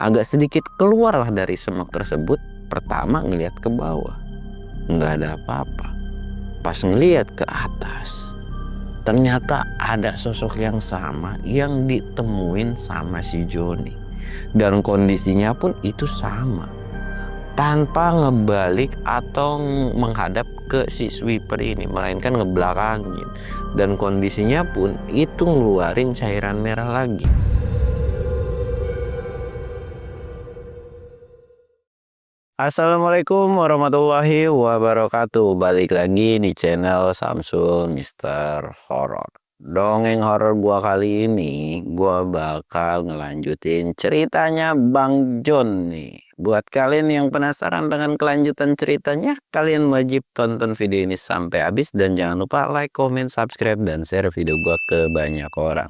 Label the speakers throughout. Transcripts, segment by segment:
Speaker 1: agak sedikit keluarlah dari semak tersebut. Pertama ngelihat ke bawah, nggak ada apa-apa. Pas ngelihat ke atas, ternyata ada sosok yang sama yang ditemuin sama si Joni. Dan kondisinya pun itu sama, tanpa ngebalik atau menghadap ke si sweeper ini, melainkan ngebelakangin. Dan kondisinya pun itu ngeluarin cairan merah lagi. Assalamualaikum warahmatullahi wabarakatuh. Balik lagi di channel Samsul Mister Horror. Dongeng horor gua kali ini, gua bakal ngelanjutin ceritanya Bang John nih. Buat kalian yang penasaran dengan kelanjutan ceritanya, kalian wajib tonton video ini sampai habis. Dan jangan lupa like, comment, subscribe, dan share video gua ke banyak orang.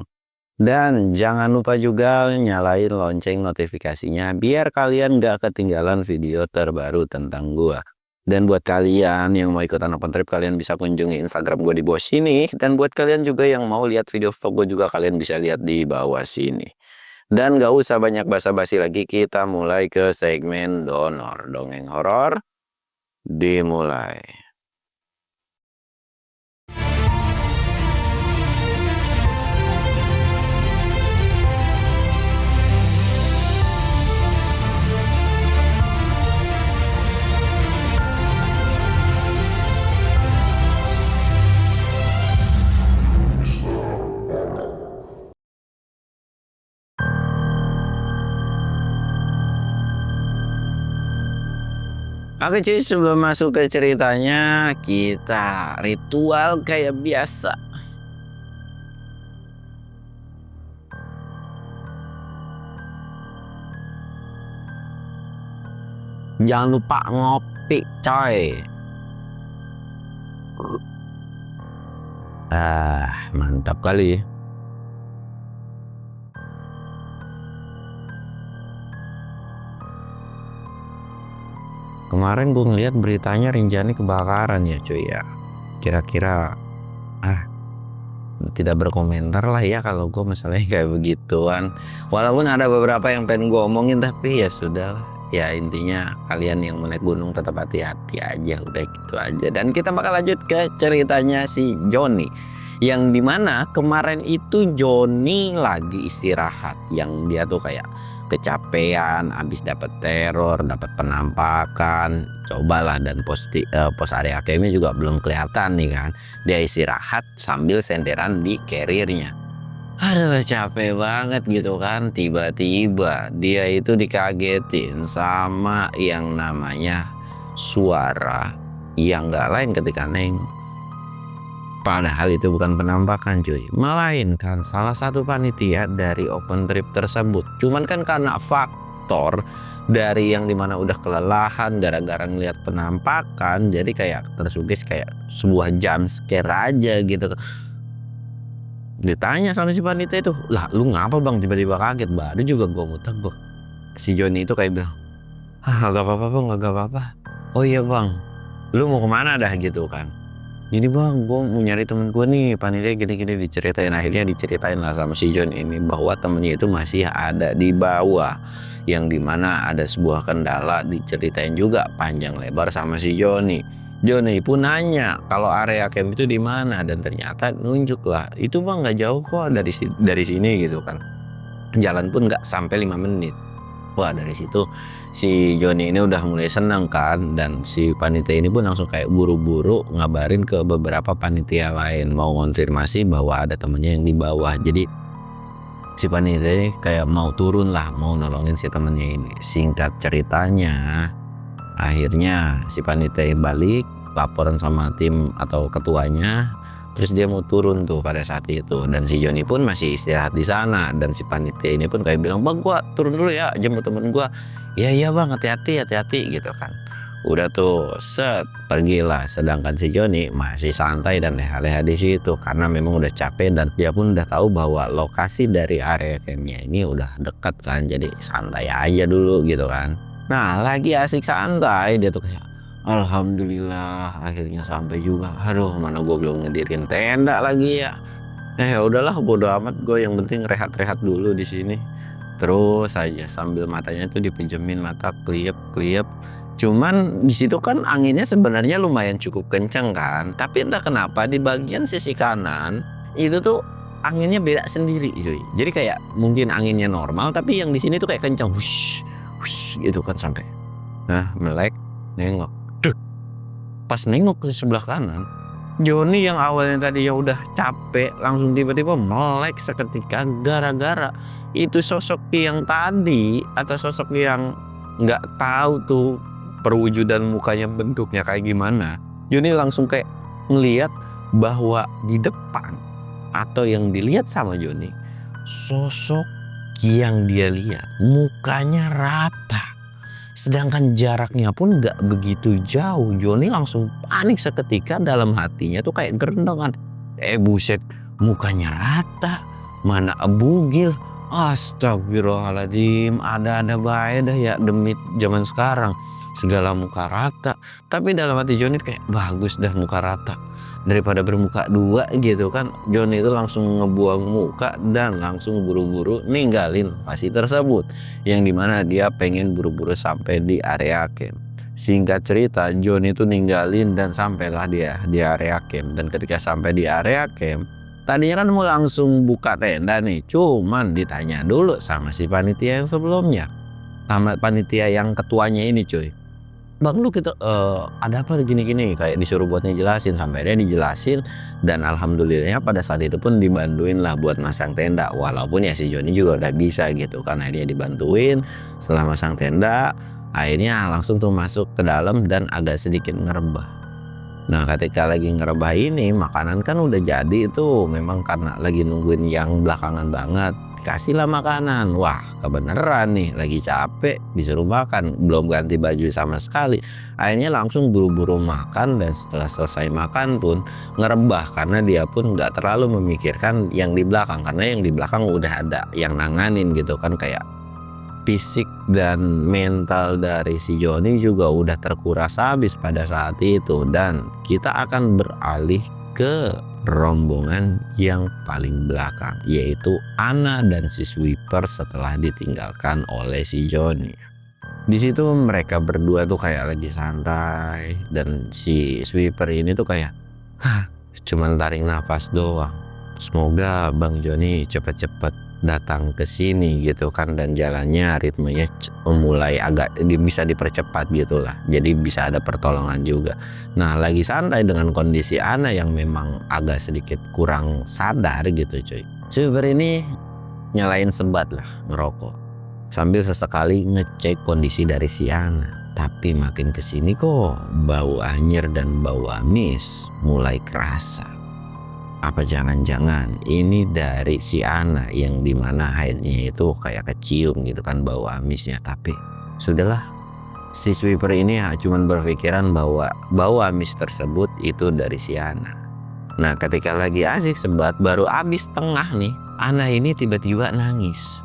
Speaker 1: Dan jangan lupa juga nyalain lonceng notifikasinya biar kalian gak ketinggalan video terbaru tentang gua. Dan buat kalian yang mau ikutan open trip, kalian bisa kunjungi Instagram gue di bawah sini. Dan buat kalian juga yang mau lihat video vlog gue juga, kalian bisa lihat di bawah sini. Dan gak usah banyak basa-basi lagi, kita mulai ke segmen donor dongeng horor. Dimulai. Oke cuy, sebelum masuk ke ceritanya, kita ritual kayak biasa. Jangan lupa ngopi coy. Mantap kali. Kemarin gue ngeliat beritanya Rinjani kebakaran ya cuy ya. Kira-kira tidak berkomentar lah ya kalau gue misalnya kayak begituan. Walaupun ada beberapa yang pengen gue omongin, tapi ya sudah lah. Ya intinya kalian yang mau naik gunung tetap hati-hati aja, udah gitu aja. Dan kita bakal lanjut ke ceritanya si Joni, yang dimana kemarin itu Joni lagi istirahat, yang dia tuh kayak kecapean, habis dapat teror, dapat penampakan, cobalah. Dan pos area campnya juga belum kelihatan nih kan. Dia istirahat sambil senderan di carriernya. Aduh capek banget gitu kan. Tiba-tiba dia itu dikagetin sama yang namanya suara yang gak lain ketika nengok. Padahal itu bukan penampakan cuy, melainkan salah satu panitia dari open trip tersebut. Cuman kan karena faktor dari yang dimana udah kelelahan gara-gara ngeliat penampakan, jadi kayak tersugesti kayak sebuah jump scare aja gitu. Ditanya sama si panitia itu, lah lu ngapa bang tiba-tiba kaget? Baru juga gua mau teguh. Si Joni itu kayak bilang, gak apa-apa bang, gak apa-apa. Oh iya bang, lu mau kemana dah gitu kan. Jadi bang, gue mau nyari temen gue nih, panitia gini-gini diceritain. Akhirnya diceritain lah sama si John ini bahwa temennya itu masih ada di bawah, yang dimana ada sebuah kendala diceritain juga panjang lebar sama si Joni. Joni pun nanya kalau area camp itu di mana, dan ternyata nunjuk lah, itu bang nggak jauh kok dari sini gitu kan. Jalan pun nggak sampai 5 menit. Wah dari situ si Joni ini udah mulai senang kan, dan si panitia ini pun langsung kayak buru-buru ngabarin ke beberapa panitia lain mau konfirmasi bahwa ada temennya yang di bawah. Jadi si panitia ini kayak mau turun lah, mau nolongin si temennya ini. Singkat ceritanya, akhirnya si panitia balik laporan sama tim atau ketuanya. Terus dia mau turun tuh pada saat itu, dan si Joni pun masih istirahat di sana. Dan si panitia ini pun kayak bilang, bang gua turun dulu ya, jemput temen gua. Iya bang, hati-hati gitu kan. Udah tuh set pergilah. Sedangkan si Joni masih santai dan leha-leha di situ karena memang udah capek, dan dia pun udah tahu bahwa lokasi dari area campnya ini udah dekat kan. Jadi santai aja dulu gitu kan. Nah lagi asik santai, dia tuh kayak, alhamdulillah akhirnya sampai juga. Aduh mana gue belum ngedirin tenda lagi ya. Udahlah bodo amat, gue yang penting rehat-rehat dulu di sini. terus aja sambil matanya tuh dipejemin, mata keliyep. Cuman di situ kan anginnya sebenarnya lumayan cukup kenceng kan, tapi entah kenapa di bagian sisi kanan itu tuh anginnya beda sendiri cuy. Jadi kayak mungkin anginnya normal tapi yang di sini tuh kayak kenceng, wush, wush gitu kan sampai. Nah melek nengok, dek. Pas nengok ke sebelah kanan, Joni yang awalnya tadi ya udah capek langsung tiba-tiba melek seketika gara-gara itu sosok yang tadi atau sosok yang nggak tahu tuh perwujudan mukanya bentuknya kayak gimana. Joni langsung kayak ngelihat bahwa di depan atau yang dilihat sama Joni, sosok yang dia lihat mukanya rata. Sedangkan jaraknya pun gak begitu jauh. Joni langsung panik seketika, dalam hatinya tuh kayak gerendengan. Buset, mukanya rata, mana bugil. Astagfirullahaladzim, ada-ada baik dah ya demi zaman sekarang. Segala muka rata. Tapi dalam hati Joni kayak bagus dah muka rata. Daripada bermuka dua gitu kan, Joni itu langsung ngebuang muka dan langsung buru-buru ninggalin lokasi tersebut, yang dimana dia pengen buru-buru sampai di area camp. Singkat cerita, Joni itu ninggalin dan sampailah dia di area camp. Dan ketika sampai di area camp, tadinya kan mau langsung buka tenda nih, cuman ditanya dulu sama si panitia yang sebelumnya, sama panitia yang ketuanya ini cuy. Bang lu kita ada apa gini-gini, kayak disuruh buat ngejelasin, sampai dia dijelasin. Dan alhamdulillahnya pada saat itu pun dibantuin lah buat masang tenda, walaupun ya si Joni juga udah bisa gitu kan. Akhirnya dibantuin setelah masang tenda, akhirnya langsung tuh masuk ke dalam dan agak sedikit ngerebah. Nah ketika lagi ngerebah ini, makanan kan udah jadi itu, memang karena lagi nungguin yang belakangan banget, kasihlah makanan. Wah kebeneran nih, lagi capek disuruh makan, belum ganti baju sama sekali. Akhirnya langsung buru-buru makan, dan setelah selesai makan pun ngerebah karena dia pun nggak terlalu memikirkan yang di belakang, karena yang di belakang udah ada yang nanganin gitu kan. Kayak fisik dan mental dari si Joni juga udah terkuras habis pada saat itu. Dan kita akan beralih ke rombongan yang paling belakang, yaitu Ana dan si Sweeper setelah ditinggalkan oleh si Joni. Di situ mereka berdua tuh kayak lagi santai, dan si Sweeper ini tuh kayak cuman tarik nafas doang. Semoga Bang Joni cepet-cepet datang ke sini gitu kan, dan jalannya ritmenya mulai agak bisa dipercepat gitulah, jadi bisa ada pertolongan juga. Nah lagi santai dengan kondisi Ana yang memang agak sedikit kurang sadar gitu cuy. Super ini nyalain sebat lah ngerokok sambil sesekali ngecek kondisi dari si Ana. Tapi makin kesini kok bau anjir dan bau amis mulai kerasa. Apa jangan-jangan ini dari si Ana, yang dimana akhirnya itu kayak kecium gitu kan bau amisnya. Tapi sudahlah, si Sweeper ini cuman berpikiran bahwa bau amis tersebut itu dari si Ana. Nah ketika lagi asik sebat, baru habis tengah nih, Ana ini tiba-tiba nangis.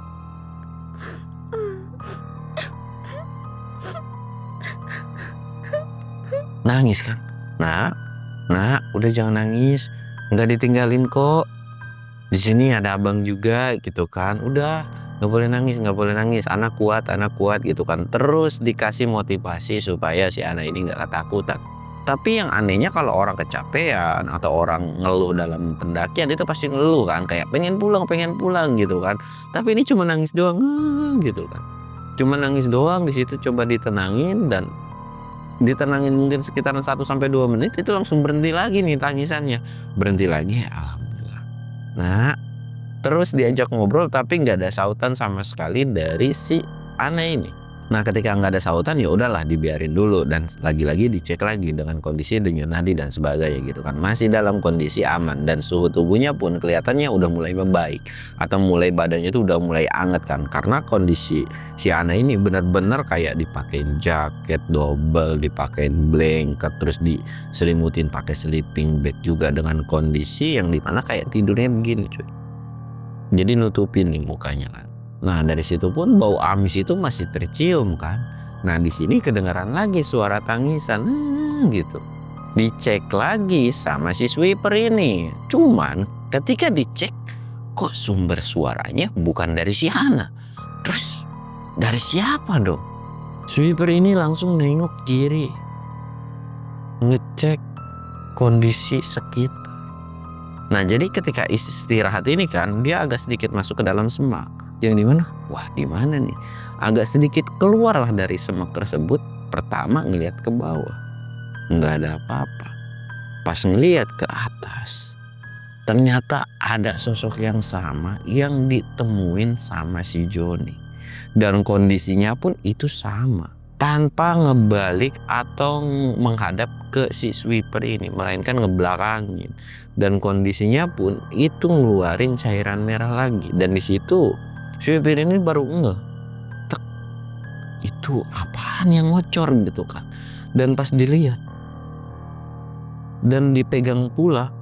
Speaker 1: Nangis kan? Nah udah jangan nangis, nggak ditinggalin kok. Di sini ada abang juga gitu kan. Udah nggak boleh nangis, anak kuat gitu kan. Terus dikasih motivasi supaya si anak ini nggak ketakutan. Tapi yang anehnya kalau orang kecapean atau orang ngeluh dalam pendakian itu pasti ngeluh kan, kayak pengen pulang gitu kan. Tapi ini cuma nangis doang gitu kan. Cuma nangis doang. Di situ coba ditenangin, dan ditenangin mungkin sekitaran 1-2 menit itu langsung berhenti lagi nih tangisannya. Berhenti lagi, alhamdulillah. Nah terus diajak ngobrol tapi nggak ada sautan sama sekali dari si Ana ini. Nah ketika nggak ada sautan ya udahlah dibiarin dulu, dan lagi-lagi dicek lagi dengan kondisi denyut nadi dan sebagainya gitu kan. Masih dalam kondisi aman, dan suhu tubuhnya pun kelihatannya udah mulai membaik, atau mulai badannya itu udah mulai anget kan, karena kondisi si Ana ini benar-benar kayak dipakein jaket double, dipakein blanket, terus diselimutin pakai sleeping bag juga, dengan kondisi yang dimana kayak tidurnya begini cuy, jadi nutupin nih mukanya kan. Nah dari situ pun bau amis itu masih tercium kan. Nah di sini kedengaran lagi suara tangisan gitu. Dicek lagi sama si Sweeper ini. Cuman ketika dicek, kok sumber suaranya bukan dari si Hana, Terus dari siapa dong? Sweeper ini langsung nengok kiri, ngecek kondisi sekitar. Nah jadi ketika istirahat ini kan dia agak sedikit masuk ke dalam semak. Yang dimana? Wah di mana nih? Agak sedikit keluarlah dari semak tersebut. Pertama ngelihat ke bawah, nggak ada apa-apa. Pas ngelihat ke atas, ternyata ada sosok yang sama yang ditemuin sama si Joni. Dan kondisinya pun itu sama. Tanpa ngebalik atau menghadap ke si Sweeper ini, melainkan ngebelakangin. Dan kondisinya pun itu ngeluarin cairan merah lagi. Dan di situ Sweeper ini baru ngeh, tek, itu apaan yang ngocor gitu kan. Dan pas dilihat dan dipegang pula,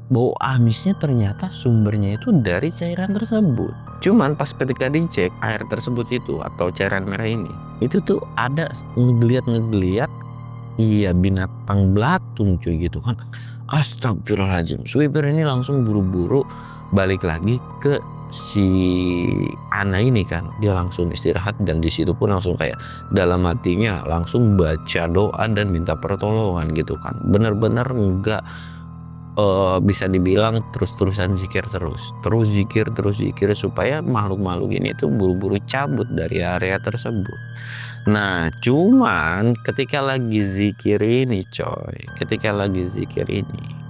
Speaker 1: bau amisnya ternyata sumbernya itu dari cairan tersebut. Cuman pas ketika dicek air tersebut itu atau cairan merah ini, itu tuh ada ngegeliat, iya binatang belatung cuy gitu kan. Astagfirullahaladzim. Sweeper ini langsung buru-buru balik lagi ke si Ana ini kan. Dia langsung istirahat dan di situ pun langsung kayak dalam hatinya langsung baca doa dan minta pertolongan gitu kan. Bener-bener enggak bisa dibilang terus-terusan zikir terus zikir supaya makhluk-makhluk ini tuh buru-buru cabut dari area tersebut. Nah cuman ketika lagi zikir ini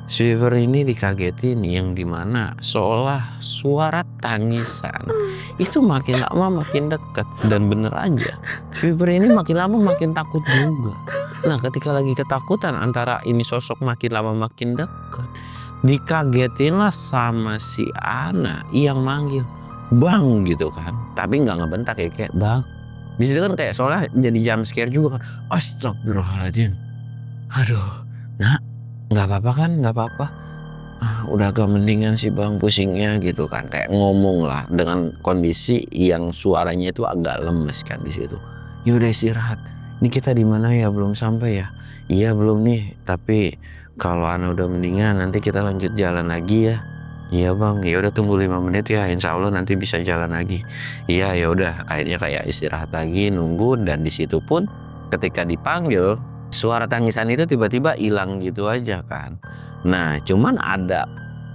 Speaker 1: Sweeper ini dikagetin yang dimana seolah suara tangisan itu makin lama makin dekat. Dan bener aja Sweeper ini makin lama makin takut juga. Nah ketika lagi ketakutan antara ini sosok makin lama makin dekat, dikagetin lah sama si Ana yang manggil bang gitu kan. Tapi nggak ngebentak ya, kayak bang. Di situ kan kayak soalnya jadi jump scare juga kan. Astagfirullahaladzim. Aduh, nah nggak apa-apa kan, nggak apa-apa. Udah agak mendingan sih bang pusingnya gitu kan. Kayak ngomong lah dengan kondisi yang suaranya itu agak lemes kan di situ. Yaudah istirahat. Ini kita di mana ya? Belum sampai ya? Iya belum nih. Tapi kalau Ana udah mendingan nanti kita lanjut jalan lagi ya. Iya bang, ya udah tunggu 5 menit ya, insya Allah nanti bisa jalan lagi. Iya ya udah, akhirnya kayak istirahat lagi nunggu. Dan di situ pun ketika dipanggil suara tangisan itu tiba-tiba hilang gitu aja kan. Nah cuman ada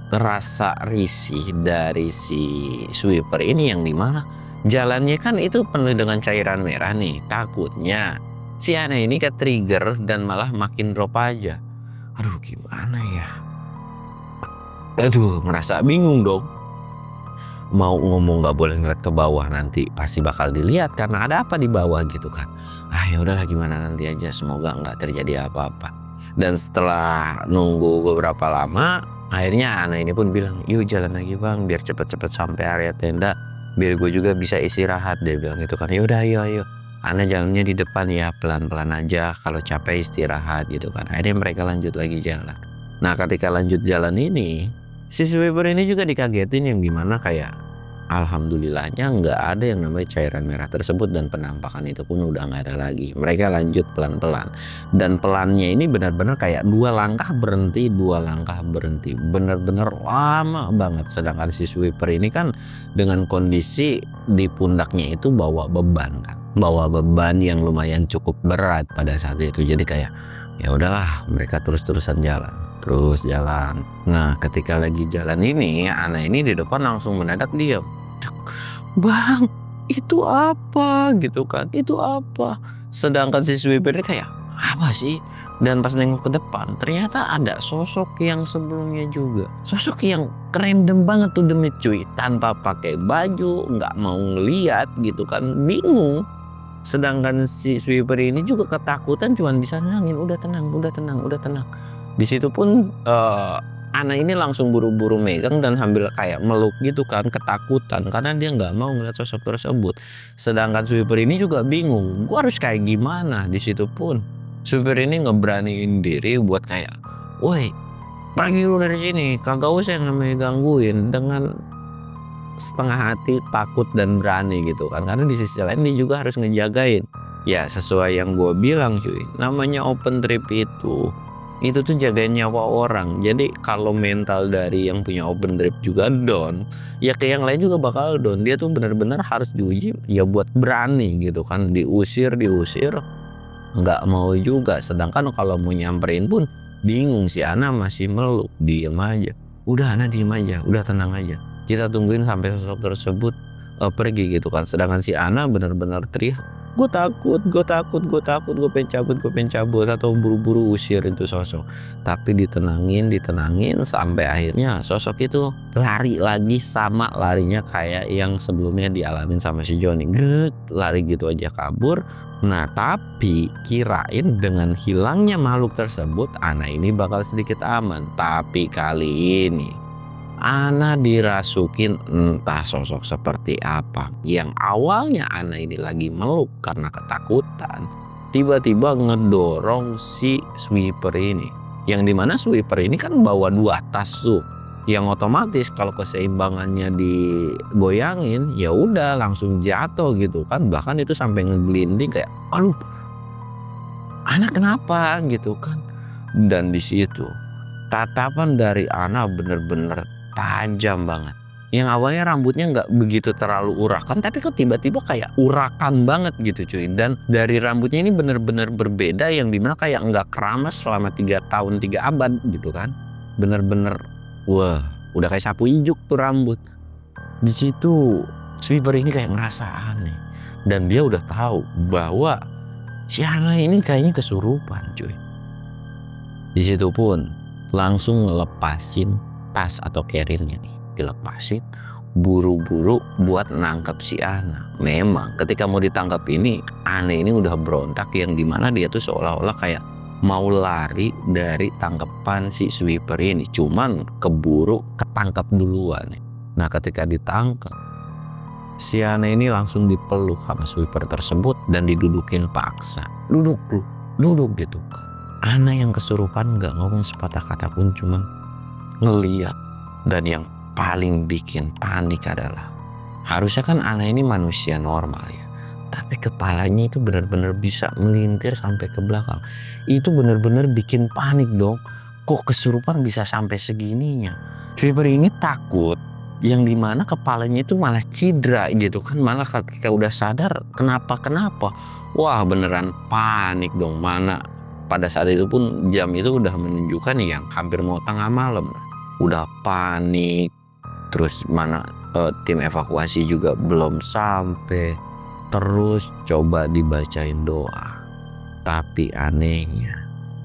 Speaker 1: rasa risih dari si Sweeper ini yang dimana jalannya kan itu penuh dengan cairan merah nih. Takutnya si Ana ini ke trigger dan malah makin drop aja. Aduh gimana ya? Aduh merasa bingung dong. Mau ngomong gak boleh ngeliat ke bawah, nanti pasti bakal dilihat karena ada apa di bawah gitu kan. Ya udahlah gimana nanti aja, semoga nggak terjadi apa-apa. Dan setelah nunggu beberapa lama, akhirnya Ana ini pun bilang, yuk jalan lagi bang biar cepet-cepet sampai area tenda, biar gue juga bisa istirahat. Dia bilang gitu kan. Yaudah ayo Ana jalannya di depan ya, pelan-pelan aja, kalau capek istirahat gitu kan. Akhirnya mereka lanjut lagi jalan. Nah ketika lanjut jalan ini, si Sweeper ini juga dikagetin yang dimana kayak alhamdulillahnya nggak ada yang namanya cairan merah tersebut. Dan penampakan itu pun udah nggak ada lagi. Mereka lanjut pelan-pelan. Dan pelannya ini benar-benar kayak 2 langkah berhenti, 2 langkah berhenti. Benar-benar lama banget. Sedangkan si Sweeper ini kan dengan kondisi di pundaknya itu bawa beban kan. Bawa beban yang lumayan cukup berat pada saat itu. Jadi kayak ya udahlah mereka terus-terusan jalan. Terus jalan. Nah ketika lagi jalan ini, Ana ini di depan langsung mendadak diam. Bang itu apa gitu kan, itu apa? Sedangkan si Sweeper ini kayak apa sih? Dan pas nengok ke depan ternyata ada sosok yang sebelumnya juga. Sosok yang random banget tuh demi cuy. Tanpa pakai baju, nggak mau ngeliat gitu kan, bingung. Sedangkan si Sweeper ini juga ketakutan, cuman bisa nangin udah tenang. Di situ pun Ana ini langsung buru-buru megang dan sambil kayak meluk gitu kan, ketakutan karena dia nggak mau ngeliat sosok tersebut. Sedangkan Sweeper ini juga bingung, gua harus kayak gimana. Di situ pun Sweeper ini ngeberaniin diri buat kayak, woi pergi lu dari sini, kagak usah yang namanya gangguin. Dengan setengah hati takut dan berani gitu kan, karena di sisi lain dia juga harus ngejagain. Ya sesuai yang gue bilang cuy, namanya open trip itu Itu tuh jagain nyawa orang. Jadi kalau mental dari yang punya open drive juga down, ya ke yang lain juga bakal down. Dia tuh benar-benar harus diuji ya buat berani gitu kan. Diusir nggak mau juga. Sedangkan kalau mau nyamperin pun bingung, si Ana masih meluk, diem aja. Udah Ana diem aja, udah tenang aja. Kita tungguin sampai sosok tersebut pergi gitu kan. Sedangkan si Ana benar-benar teriak, gue takut, gue pengen cabut atau buru-buru usir itu sosok. Tapi ditenangin sampai akhirnya sosok itu lari lagi, sama larinya kayak yang sebelumnya dialamin sama si Joni. Lari gitu aja kabur. Nah tapi kirain dengan hilangnya makhluk tersebut Ana ini bakal sedikit aman. Tapi kali ini Ana dirasukin entah sosok seperti apa. Yang awalnya Ana ini lagi meluk karena ketakutan, tiba-tiba ngedorong si sweeper ini. Yang dimana sweeper ini kan bawa 2 tas tuh, yang otomatis kalau keseimbangannya digoyangin ya udah langsung jatuh gitu kan. Bahkan itu sampai ngeglinding kayak, aduh Ana kenapa gitu kan. Dan di situ tatapan dari Ana bener-bener tajam banget. Yang awalnya rambutnya nggak begitu terlalu urakan, tapi kok tiba-tiba kayak urakan banget gitu cuy. Dan dari rambutnya ini bener-bener berbeda, yang dimana kayak nggak keramas selama 3 tahun 3 abad gitu kan. Bener-bener wah udah kayak sapu ijuk tuh rambut. Di situ sweeper ini kayak ngerasa aneh, dan dia udah tahu bahwa si Ana ini kayaknya kesurupan cuy. Di situ pun langsung ngelepasin tas atau carrier-nya nih, dilepasin buru-buru buat nangkep si Ana. Memang ketika mau ditangkap ini Ana ini udah berontak, yang dimana dia tuh seolah-olah kayak mau lari dari tangkepan si sweeper ini, cuman keburu ketangkap duluan. Nah ketika ditangkap, si Ana ini langsung dipeluk sama sweeper tersebut dan didudukin paksa. Duduk gitu. Ana yang kesurupan gak ngomong sepatah kata pun, cuman ngeliat. Dan yang paling bikin panik adalah, harusnya kan Ana ini manusia normal ya, tapi kepalanya itu benar-benar bisa melintir sampai ke belakang. Itu benar-benar bikin panik dong. Kok kesurupan bisa sampai segininya? Sweeper ini takut, yang dimana kepalanya itu malah cedera gitu kan. Malah ketika udah sadar kenapa. Wah beneran panik dong. Mana pada saat itu pun jam itu udah menunjukkan yang hampir mau tengah malam. Udah panik. Terus mana tim evakuasi juga belum sampai. Terus coba dibacain doa. Tapi anehnya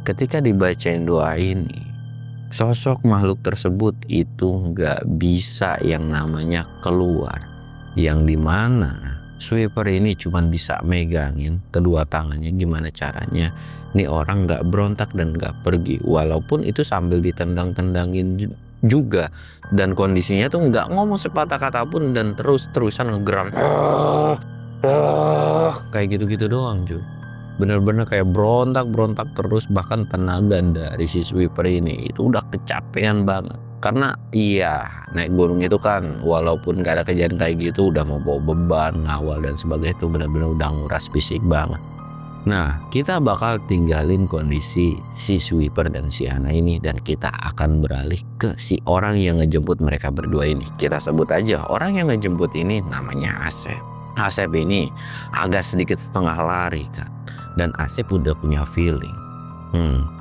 Speaker 1: ketika dibacain doa ini, sosok makhluk tersebut itu nggak bisa yang namanya keluar. Yang dimana sweeper ini cuma bisa megangin kedua tangannya, gimana caranya nih orang nggak berontak dan nggak pergi. Walaupun itu sambil ditendang-tendangin juga, dan kondisinya tuh nggak ngomong sepatah kata pun, dan terus-terusan ngegeram kayak gitu-gitu doang cuy. Bener-bener kayak berontak terus. Bahkan tenaga dari si sweeper ini itu udah kecapean banget. Karena iya naik gunung itu kan, walaupun gak ada kejadian kayak gitu, udah mau bawa beban, ngawal dan sebagainya, itu benar-benar udah nguras fisik banget. Nah kita bakal tinggalin kondisi si sweeper dan si Ana ini, dan kita akan beralih ke si orang yang ngejemput mereka berdua ini. Kita sebut aja orang yang ngejemput ini namanya Asep. Asep ini agak sedikit setengah lari kan, dan Asep udah punya feeling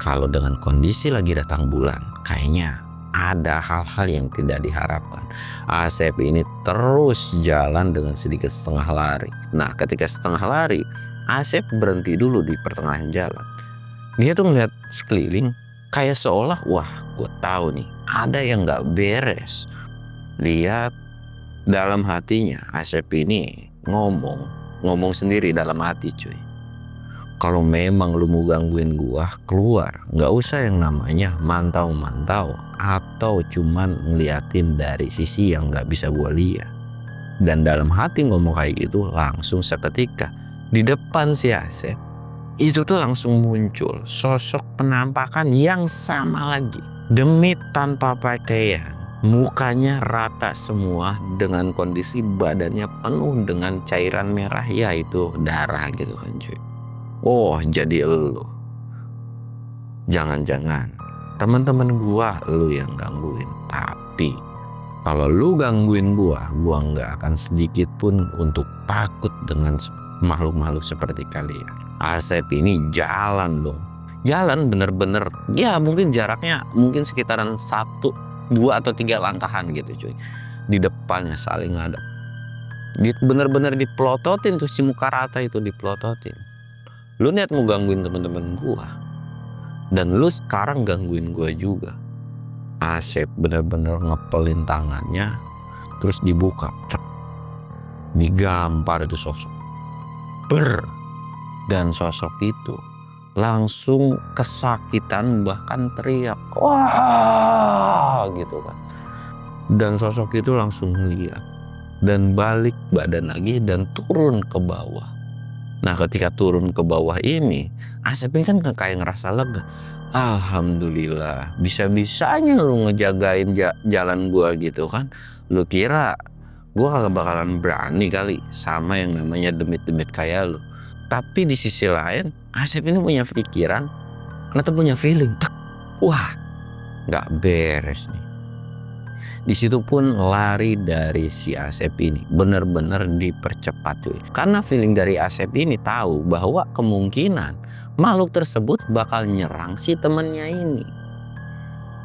Speaker 1: kalau dengan kondisi lagi datang bulan, kayaknya ada hal-hal yang tidak diharapkan. Asep ini terus jalan dengan sedikit setengah lari. Nah ketika setengah lari, Asep berhenti dulu di pertengahan jalan. Dia tuh ngeliat sekeliling kayak seolah, wah gue tahu nih ada yang gak beres. Lihat dalam hatinya Asep ini ngomong sendiri dalam hati cuy. Kalau memang lu mau gangguin gua, keluar. Gak usah yang namanya mantau-mantau atau cuman ngeliatin dari sisi yang gak bisa gua lihat. Dan dalam hati ngomong kayak gitu, langsung seketika di depan si Asep itu tuh langsung muncul sosok penampakan yang sama lagi. Demit tanpa pakaian, mukanya rata semua dengan kondisi badannya penuh dengan cairan merah, yaitu darah gitu kan cuy. Oh jadi elu. Jangan-jangan teman-teman gua lu yang gangguin. Tapi kalau lu gangguin gua nggak akan sedikit pun untuk takut dengan makhluk-makhluk seperti kalian. Asep ini jalan loh. Jalan bener-bener ya mungkin jaraknya mungkin sekitaran 1, 2 atau 3 langkahan gitu cuy. Di depannya saling ada. Bener-bener diplototin tuh si muka rata itu diplototin. Lu niat mau gangguin teman-teman gua. Dan lu sekarang gangguin gua juga. Asep bener-bener ngepelin tangannya. Terus dibuka. Digampar itu sosok. Dan sosok itu langsung kesakitan bahkan teriak. Wah gitu kan. Dan sosok itu langsung lihat. Dan balik badan lagi dan turun ke bawah. Nah ketika turun ke bawah ini Asep ini kan kayak ngerasa lega. Alhamdulillah bisa-bisanya lu ngejagain jalan gua gitu kan. Lu kira gua kagak bakalan berani kali sama yang namanya demit-demit kayak lu. Tapi di sisi lain Asep ini punya pikiran, ternyata punya feeling. Wah gak beres nih. Di situ pun lari dari si Asep ini benar-benar dipercepat cuy. Karena feeling dari Asep ini tahu bahwa kemungkinan makhluk tersebut bakal nyerang si temennya ini.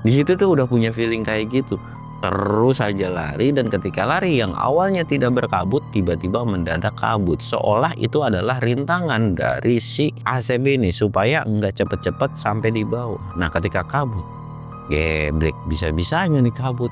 Speaker 1: Di situ tuh udah punya feeling kayak gitu. Terus aja lari dan ketika lari yang awalnya tidak berkabut tiba-tiba mendadak kabut. Seolah itu adalah rintangan dari si Asep ini supaya nggak cepet-cepet sampai di bawah. Nah ketika kabut, geblek bisa-bisanya nih kabut.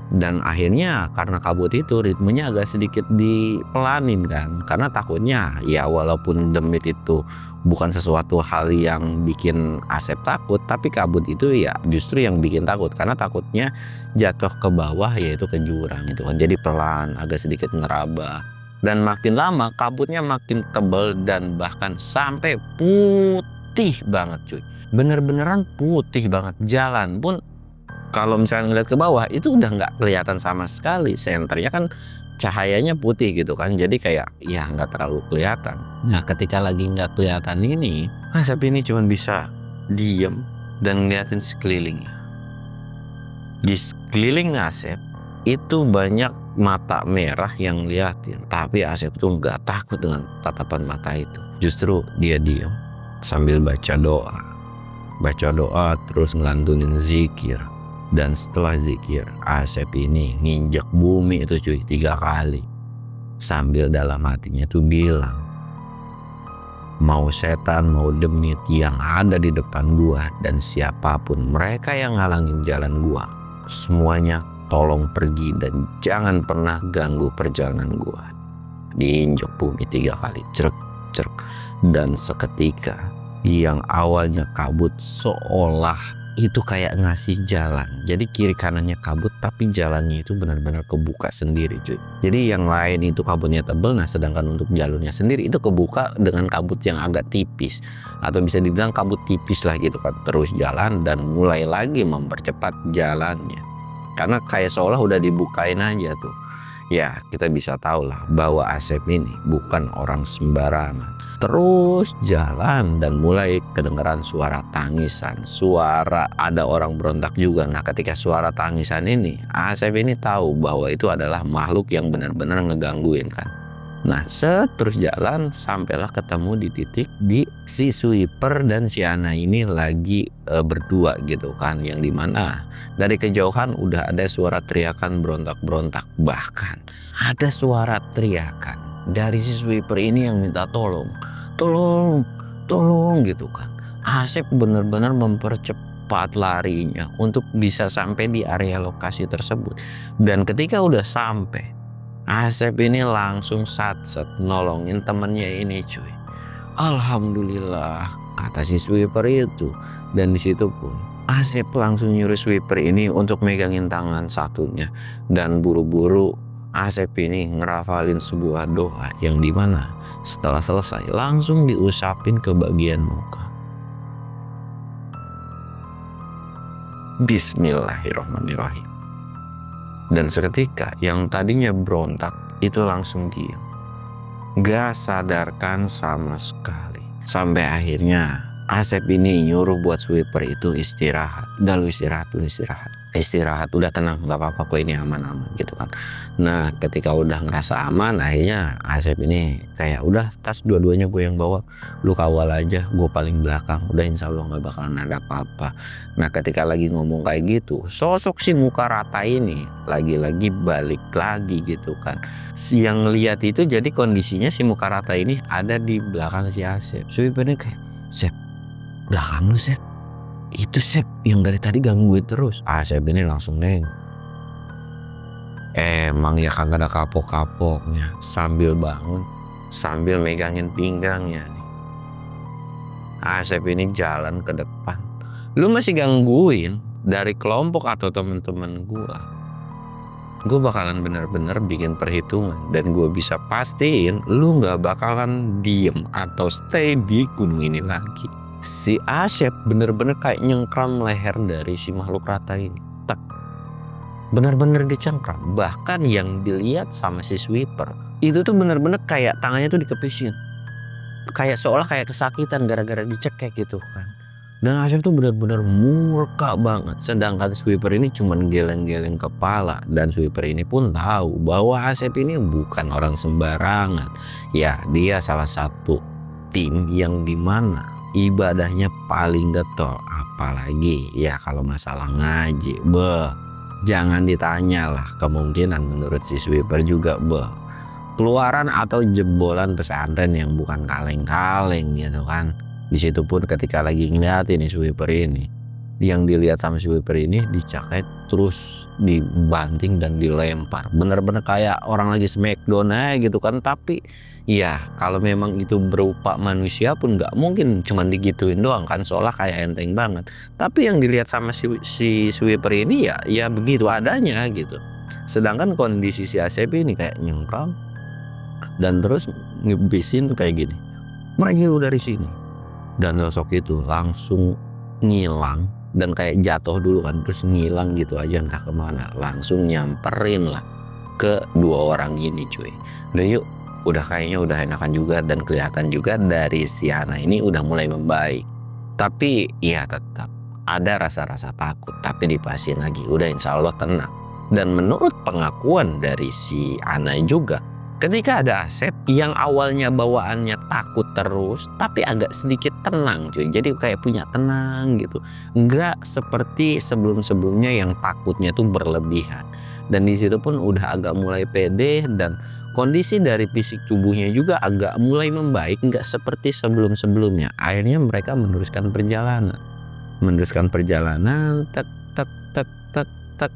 Speaker 1: Dan akhirnya karena kabut itu ritmenya agak sedikit dipelanin kan. Karena takutnya ya walaupun demit itu bukan sesuatu hal yang bikin Asep takut. Tapi kabut itu ya justru yang bikin takut. Karena takutnya jatuh ke bawah yaitu ke jurang itu kan. Jadi pelan agak sedikit ngeraba. Dan makin lama kabutnya makin tebal dan bahkan sampai putih banget cuy. Bener-beneran putih banget. Jalan pun kalau misalnya ngeliat ke bawah itu udah nggak kelihatan sama sekali. Senternya kan cahayanya putih gitu kan. Jadi kayak ya nggak terlalu kelihatan. Nah ketika lagi nggak kelihatan ini Asep ini cuma bisa diem dan ngeliatin sekelilingnya. Di sekeliling Asep itu banyak mata merah yang ngeliatin. Tapi Asep tuh nggak takut dengan tatapan mata itu. Justru dia diem sambil baca doa. Baca doa terus ngelantunin zikir. Dan setelah zikir Asep ini nginjek bumi itu cuy 3 kali. Sambil dalam hatinya tuh bilang, mau setan mau demit yang ada di depan gua dan siapapun mereka yang ngalangin jalan gua, semuanya tolong pergi dan jangan pernah ganggu perjalanan gua. Diinjek bumi 3 kali cerek. Dan seketika yang awalnya kabut seolah itu kayak ngasih jalan. Jadi kiri kanannya kabut tapi jalannya itu benar-benar kebuka sendiri cuy. Jadi yang lain itu kabutnya tebal, nah sedangkan untuk jalurnya sendiri itu kebuka dengan kabut yang agak tipis. Atau bisa dibilang kabut tipis lah gitu kan. Terus jalan dan mulai lagi mempercepat jalannya. Karena kayak seolah udah dibukain aja tuh. Ya kita bisa tahu lah bahwa Asep ini bukan orang sembarangan. Terus jalan dan mulai kedengeran suara tangisan. Suara ada orang berontak juga. Nah ketika suara tangisan ini Asep ini tahu bahwa itu adalah makhluk yang benar-benar ngegangguin kan. Nah terus jalan sampailah ketemu di titik di si sweeper dan si Ana ini lagi berdua gitu kan. Yang dimana dari kejauhan udah ada suara teriakan berontak-berontak. Bahkan ada suara teriakan dari si sweeper ini yang minta tolong gitu kan. Asep benar-benar mempercepat larinya untuk bisa sampai di area lokasi tersebut. Dan ketika udah sampai, Asep ini langsung satset nolongin temennya ini cuy. Alhamdulillah kata si sweeper itu. Dan di situ pun Asep langsung nyuruh sweeper ini untuk megangin tangan satunya. Dan buru-buru Asep ini ngerafalin sebuah doa yang dimana setelah selesai langsung diusapin ke bagian muka. Bismillahirrahmanirrahim. Dan seketika yang tadinya berontak itu langsung diam. Gak sadarkan sama sekali. Sampai akhirnya Asep ini nyuruh buat sweeper itu istirahat. Udah lu istirahat, istirahat, udah tenang, nggak apa-apa kok, ini aman-aman gitu kan. Nah ketika udah ngerasa aman, akhirnya Asep ini kayak udah tas dua-duanya gue yang bawa, lu kawal aja, gue paling belakang, udah insya Allah nggak bakalan ada apa-apa. Nah ketika lagi ngomong kayak gitu, sosok si muka rata ini lagi-lagi balik lagi gitu kan. Si yang lihat itu jadi kondisinya si muka rata ini ada di belakang si Asep. Sweeper ini kayak, Sep, belakang lu Sep, itu Sep yang dari tadi gangguin terus. Asep ini langsung neng, emang ya kagak ada kapok-kapoknya, sambil bangun sambil megangin pinggangnya nih. Asep ini jalan ke depan, lu masih gangguin dari kelompok atau temen-temen gue bakalan bener-bener bikin perhitungan, dan gue bisa pastiin lu gak bakalan diem atau stay di gunung ini lagi. Si Asep bener-bener kayak nyengkram leher dari si makhluk rata ini. Tak, bener-bener dicengkram. Bahkan yang dilihat sama si sweeper itu tuh bener-bener kayak tangannya tuh dikepisin, kayak seolah kayak kesakitan gara-gara dicekek gitu kan. Dan Asep tuh benar-benar murka banget. Sedangkan sweeper ini cuman geleng-geleng kepala. Dan sweeper ini pun tahu bahwa Asep ini bukan orang sembarangan. Ya, dia salah satu tim yang dimana ibadahnya paling getol. Apalagi ya kalau masalah ngaji, jangan ditanya lah. Kemungkinan menurut si sweeper juga keluaran atau jebolan pesantren yang bukan kaleng-kaleng gitu kan. Di situ pun ketika lagi ngeliatin nih sweeper ini, yang dilihat sama sweeper ini dicakek terus dibanting dan dilempar, bener-bener kayak orang lagi smackdown aja gitu kan. Tapi ya kalau memang itu berupa manusia pun nggak mungkin cuman digituin doang kan, seolah kayak enteng banget. Tapi yang dilihat sama si sweeper ini ya begitu adanya gitu. Sedangkan kondisi si Asep ini kayak nyengkram dan terus ngebisin kayak gini, "Mereka dari sini." Dan sosok itu langsung ngilang dan kayak jatuh dulu kan, terus ngilang gitu aja entah kemana. Langsung nyamperin lah ke dua orang ini cuy. Udah yuk, udah kayaknya udah enakan juga, dan kelihatan juga dari si Ana ini udah mulai membaik. Tapi ya tetap ada rasa-rasa takut, tapi dipasin lagi, udah insya Allah tenang. Dan menurut pengakuan dari si Ana juga, ketika ada Asep yang awalnya bawaannya takut terus, tapi agak sedikit tenang cuy. Jadi kayak punya tenang gitu. Nggak seperti sebelum-sebelumnya yang takutnya tuh berlebihan. Dan di situ pun udah agak mulai pede, dan kondisi dari fisik tubuhnya juga agak mulai membaik. Nggak seperti sebelum-sebelumnya. Akhirnya mereka meneruskan perjalanan. Tak, tak, tak, tak, tak.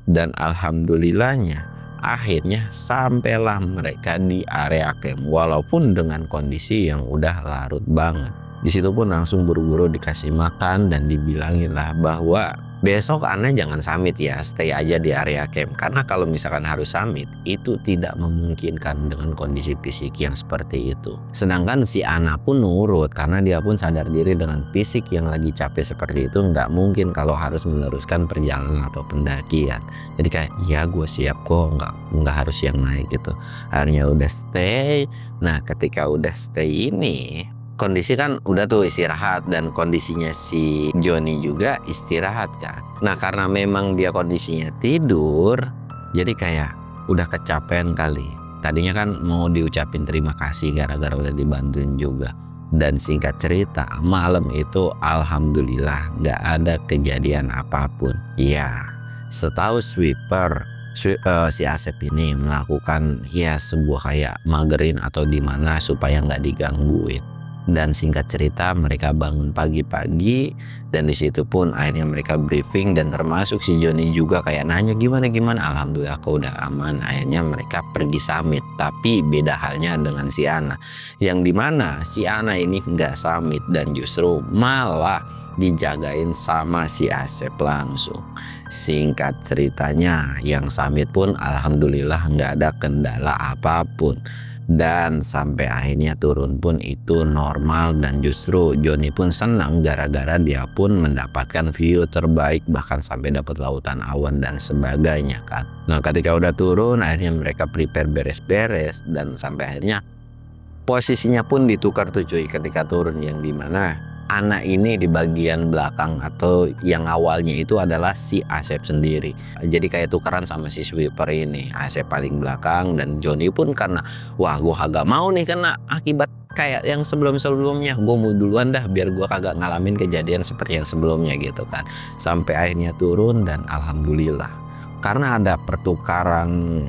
Speaker 1: Dan alhamdulillahnya akhirnya sampailah mereka di area camp, walaupun dengan kondisi yang udah larut banget. Di situ pun langsung buru-buru dikasih makan dan dibilangin lah bahwa besok Ana jangan summit ya, stay aja di area camp. Karena kalau misalkan harus summit itu tidak memungkinkan dengan kondisi fisik yang seperti itu. Sedangkan si Ana pun nurut karena dia pun sadar diri dengan fisik yang lagi capek seperti itu nggak mungkin kalau harus meneruskan perjalanan atau pendakian. Jadi kayak ya gue siap kok, nggak harus yang naik gitu. Akhirnya udah stay. Nah ketika udah stay ini, kondisi kan udah tuh istirahat, dan kondisinya si Joni juga istirahat kan. Nah karena memang dia kondisinya tidur, jadi kayak udah kecapean kali. Tadinya kan mau diucapin terima kasih gara-gara udah dibantuin juga. Dan singkat cerita, malam itu alhamdulillah nggak ada kejadian apapun. Ya setahu sweeper, si Asep ini melakukan ya sebuah kayak magerin atau dimana supaya nggak digangguin. Dan singkat cerita mereka bangun pagi-pagi, dan di situ pun akhirnya mereka briefing, dan termasuk si Joni juga kayak nanya gimana. Alhamdulillah kok udah aman. Akhirnya mereka pergi summit. Tapi beda halnya dengan si Ana, yang dimana si Ana ini nggak summit dan justru malah dijagain sama si Asep langsung. Singkat ceritanya yang summit pun alhamdulillah nggak ada kendala apapun. Dan sampai akhirnya turun pun itu normal, dan justru Joni pun senang gara-gara dia pun mendapatkan view terbaik, bahkan sampai dapat lautan awan dan sebagainya kan. Nah ketika udah turun akhirnya mereka prepare beres-beres, dan sampai akhirnya posisinya pun ditukar tuh cuy ketika turun, yang dimana anak ini di bagian belakang atau yang awalnya itu adalah si Asep sendiri. Jadi kayak tukeran sama si sweeper ini. Asep paling belakang dan Joni pun karena wah gue kagak mau nih kena akibat kayak yang sebelum-sebelumnya. Gue mau duluan dah biar gue kagak ngalamin kejadian seperti yang sebelumnya gitu kan. Sampai akhirnya turun dan alhamdulillah. Karena ada pertukaran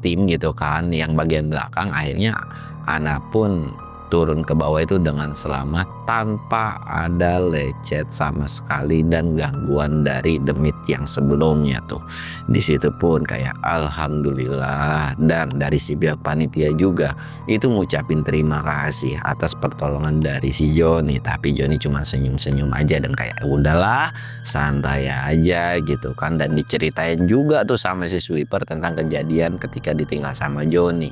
Speaker 1: tim gitu kan yang bagian belakang, akhirnya anak pun turun ke bawah itu dengan selamat tanpa ada lecet sama sekali dan gangguan dari demit yang sebelumnya tuh. Di situ pun kayak alhamdulillah, dan dari si pihak panitia juga itu ngucapin terima kasih atas pertolongan dari si Joni, tapi Joni cuma senyum-senyum aja dan kayak udahlah santai aja gitu kan. Dan diceritain juga tuh sama si sweeper tentang kejadian ketika ditinggal sama Joni.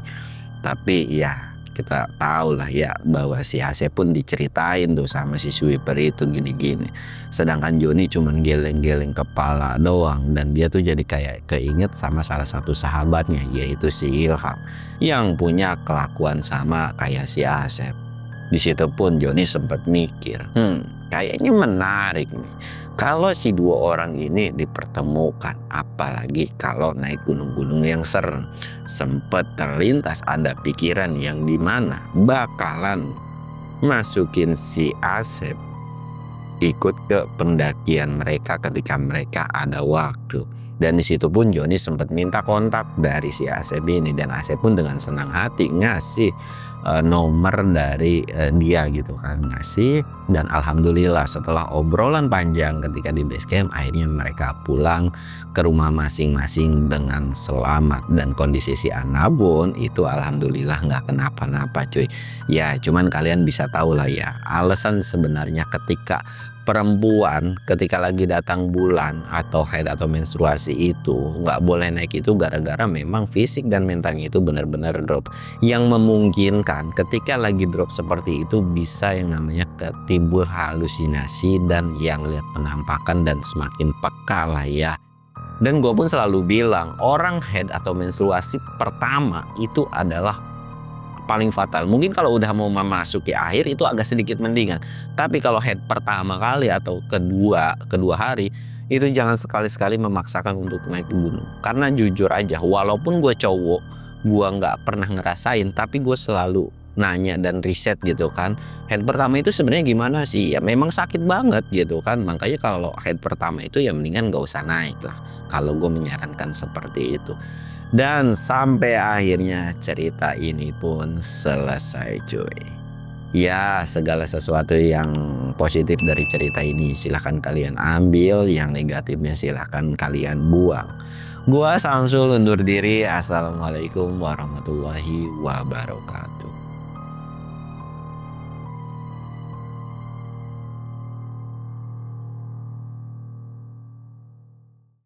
Speaker 1: Tapi ya kita tahu lah ya bahwa si Asep pun diceritain tuh sama si sweeper itu gini-gini. Sedangkan Joni cuman geleng-geleng kepala doang, dan dia tuh jadi kayak keinget sama salah satu sahabatnya yaitu si Ilham yang punya kelakuan sama kayak si Asep. Di situ pun Joni sempat mikir, kayaknya menarik nih kalau si dua orang ini dipertemukan, apalagi kalau naik gunung-gunung yang serem. Sempat terlintas ada pikiran yang dimana bakalan masukin si Asep ikut ke pendakian mereka ketika mereka ada waktu. Dan di situ pun Joni sempat minta kontak dari si Asep ini, dan Asep pun dengan senang hati ngasih nomor dari dia gitu kan, ngasih. Dan alhamdulillah setelah obrolan panjang ketika di base camp, akhirnya mereka pulang ke rumah masing-masing dengan selamat. Dan kondisi si Anabun itu alhamdulillah nggak kenapa-napa cuy. Ya cuman kalian bisa tahu lah ya alasan sebenarnya ketika perempuan ketika lagi datang bulan atau haid atau menstruasi itu nggak boleh naik itu gara-gara memang fisik dan mentalnya itu benar-benar drop, yang memungkinkan ketika lagi drop seperti itu bisa yang namanya ketimbul halusinasi dan yang lihat penampakan dan semakin peka lah ya. Dan gue pun selalu bilang orang haid atau menstruasi pertama itu adalah paling fatal. Mungkin kalau udah mau memasuki akhir itu agak sedikit mendingan, tapi kalau head pertama kali atau kedua hari itu jangan sekali-sekali memaksakan untuk naik ke gunung. Karena jujur aja walaupun gue cowok, gue nggak pernah ngerasain, tapi gue selalu nanya dan riset gitu kan, head pertama itu sebenarnya gimana sih. Ya memang sakit banget gitu kan, makanya kalau head pertama itu ya mendingan gak usah naik lah, kalau gue menyarankan seperti itu. Dan sampai akhirnya cerita ini pun selesai cuy. Ya segala sesuatu yang positif dari cerita ini silahkan kalian ambil, yang negatifnya silahkan kalian buang. Gua Samsul undur diri. Assalamualaikum warahmatullahi wabarakatuh.